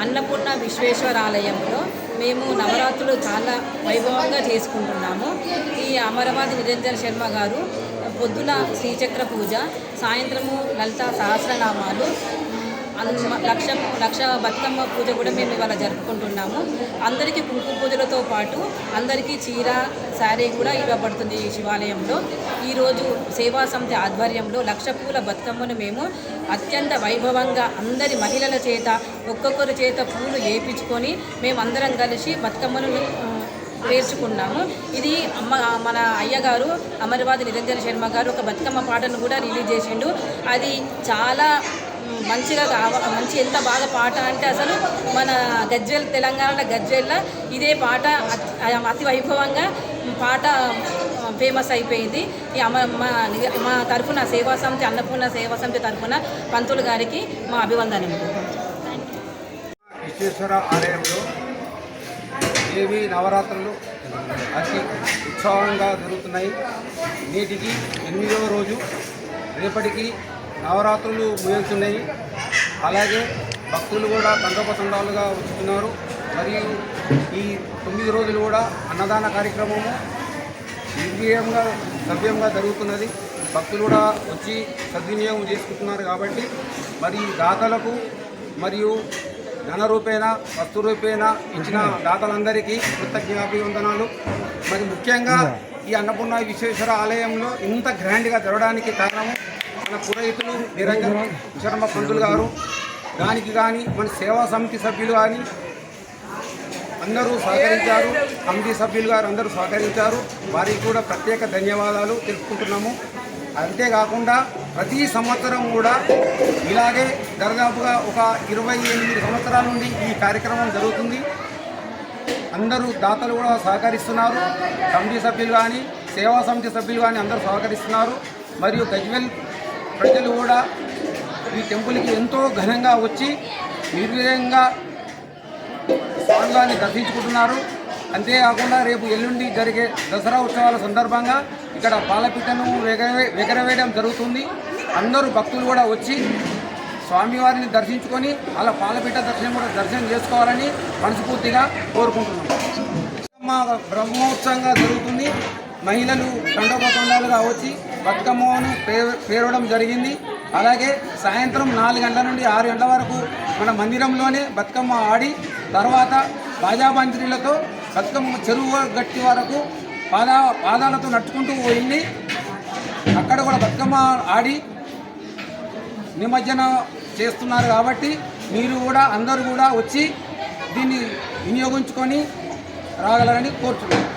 అన్నపూర్ణ విశ్వేశ్వర ఆలయంలో మేము నవరాత్రులు చాలా వైభవంగా చేసుకుంటున్నాము. ఈ అమరవాది నిరంజన్ శర్మ గారు పొద్దున శ్రీచక్ర పూజ, సాయంత్రము లలిత సహస్రనామాలు, లక్ష బతుకమ్మ పూజ కూడా మేము ఇవాళ జరుపుకుంటున్నాము. అందరికీ కుంకుమ పూజలతో పాటు అందరికీ చీర, శారీ కూడా ఇవ్వబడుతుంది. ఈ శివాలయంలో ఈరోజు సేవా సమితి ఆధ్వర్యంలో 1,00,000 పూల బతుకమ్మను మేము అత్యంత వైభవంగా అందరి మహిళల చేత ఒక్కొక్కరి చేత పూలు వేయించుకొని మేమందరం కలిసి బతుకమ్మను పేర్చుకున్నాము. ఇది మన అయ్యగారు అమరవాది నిరంజన్ శర్మ గారు ఒక బతుకమ్మ పాటను కూడా రిలీజ్ చేసిండు. అది చాలా మంచిగా మంచి ఎంత బాగా పాట అంటే అసలు మన గజ్వేల్, తెలంగాణలో గజ్వేల్లో ఇదే పాట అతి వైభవంగా పాట ఫేమస్ అయిపోయింది. మా తరఫున సేవా సమితి, అన్నపూర్ణ సేవా సమితి తరఫున పంతులు గారికి మా అభివందనలు. విశ్వేశ్వర ఆలయంలో దేవి నవరాత్రులు అతి ఉత్సవంగా జరుగుతున్నాయి. నేటికి 8వ రోజు, రేపటికి నవరాత్రులు ముగుస్తున్నాయి. అలాగే భక్తులు కూడా తండోపతండాలుగా వచ్చుతున్నారు. మరియు ఈ 9 రోజులు కూడా అన్నదాన కార్యక్రమము నిర్వీర్యంగా సవ్యంగా జరుగుతున్నది. భక్తులు కూడా వచ్చి సద్వినియోగం చేసుకుంటున్నారు. కాబట్టి మరి దాతలకు మరియు ధన రూపేణ, వస్తు రూపేణ ఇచ్చిన దాతలందరికీ కృతజ్ఞాభివందనాలు. మరి ముఖ్యంగా ఈ అన్నపూర్ణ విశ్వేశ్వర ఆలయంలో ఇంత గ్రాండ్గా జరగడానికి కారణము మన పురోహితులు నిరంజన్ శర్మ పంతులు గారు. దానికి కానీ మన సేవా సమితి సభ్యులు కానీ అందరూ సహకరించారు. కమిటీ సభ్యులు గారు అందరూ సహకరించారు. వారికి కూడా ప్రత్యేక ధన్యవాదాలు తెలుపుకుంటున్నాము. అంతేకాకుండా ప్రతి సంవత్సరం కూడా ఇలాగే దాదాపుగా ఒక 28 సంవత్సరాల నుండి ఈ కార్యక్రమం జరుగుతుంది. అందరూ దాతలు కూడా సహకరిస్తున్నారు. కమిటీ సభ్యులు కానీ, సేవా సమితి సభ్యులు కానీ అందరూ సహకరిస్తున్నారు. మరియు గజ్వేల్ ప్రజలు కూడా ఈ టెంపుల్కి ఎంతో ఘనంగా వచ్చి నిర్వీర్యంగా స్వామివారిని దర్శించుకుంటున్నారు. అంతేకాకుండా రేపు ఎల్లుండి జరిగే దసరా ఉత్సవాల సందర్భంగా ఇక్కడ పాలపిట్టను ఎగరవేయడం జరుగుతుంది. అందరూ భక్తులు కూడా వచ్చి స్వామివారిని దర్శించుకొని అలా పాలపిట్ట దర్శనం చేసుకోవాలని మనస్ఫూర్తిగా కోరుకుంటున్నాం. మా బ్రహ్మోత్సవంగా జరుగుతుంది. మహిళలు తండోపతండాలుగా వచ్చి బతుకమ్మను పేరవడం జరిగింది. అలాగే సాయంత్రం 4 గంటల నుండి 6 గంటల వరకు మన మందిరంలోనే బతుకమ్మ ఆడి తర్వాత బాజాబంజరీలతో బతుకమ్మ చెరువు గట్టి వరకు పాదాలతో నడుచుకుంటూ వెళ్ళి అక్కడ కూడా బతుకమ్మ ఆడి నిమజ్జనం చేస్తున్నారు. కాబట్టి మీరు కూడా అందరూ కూడా వచ్చి దీన్ని వినియోగించుకొని రాగలరని కోరుతున్నాను.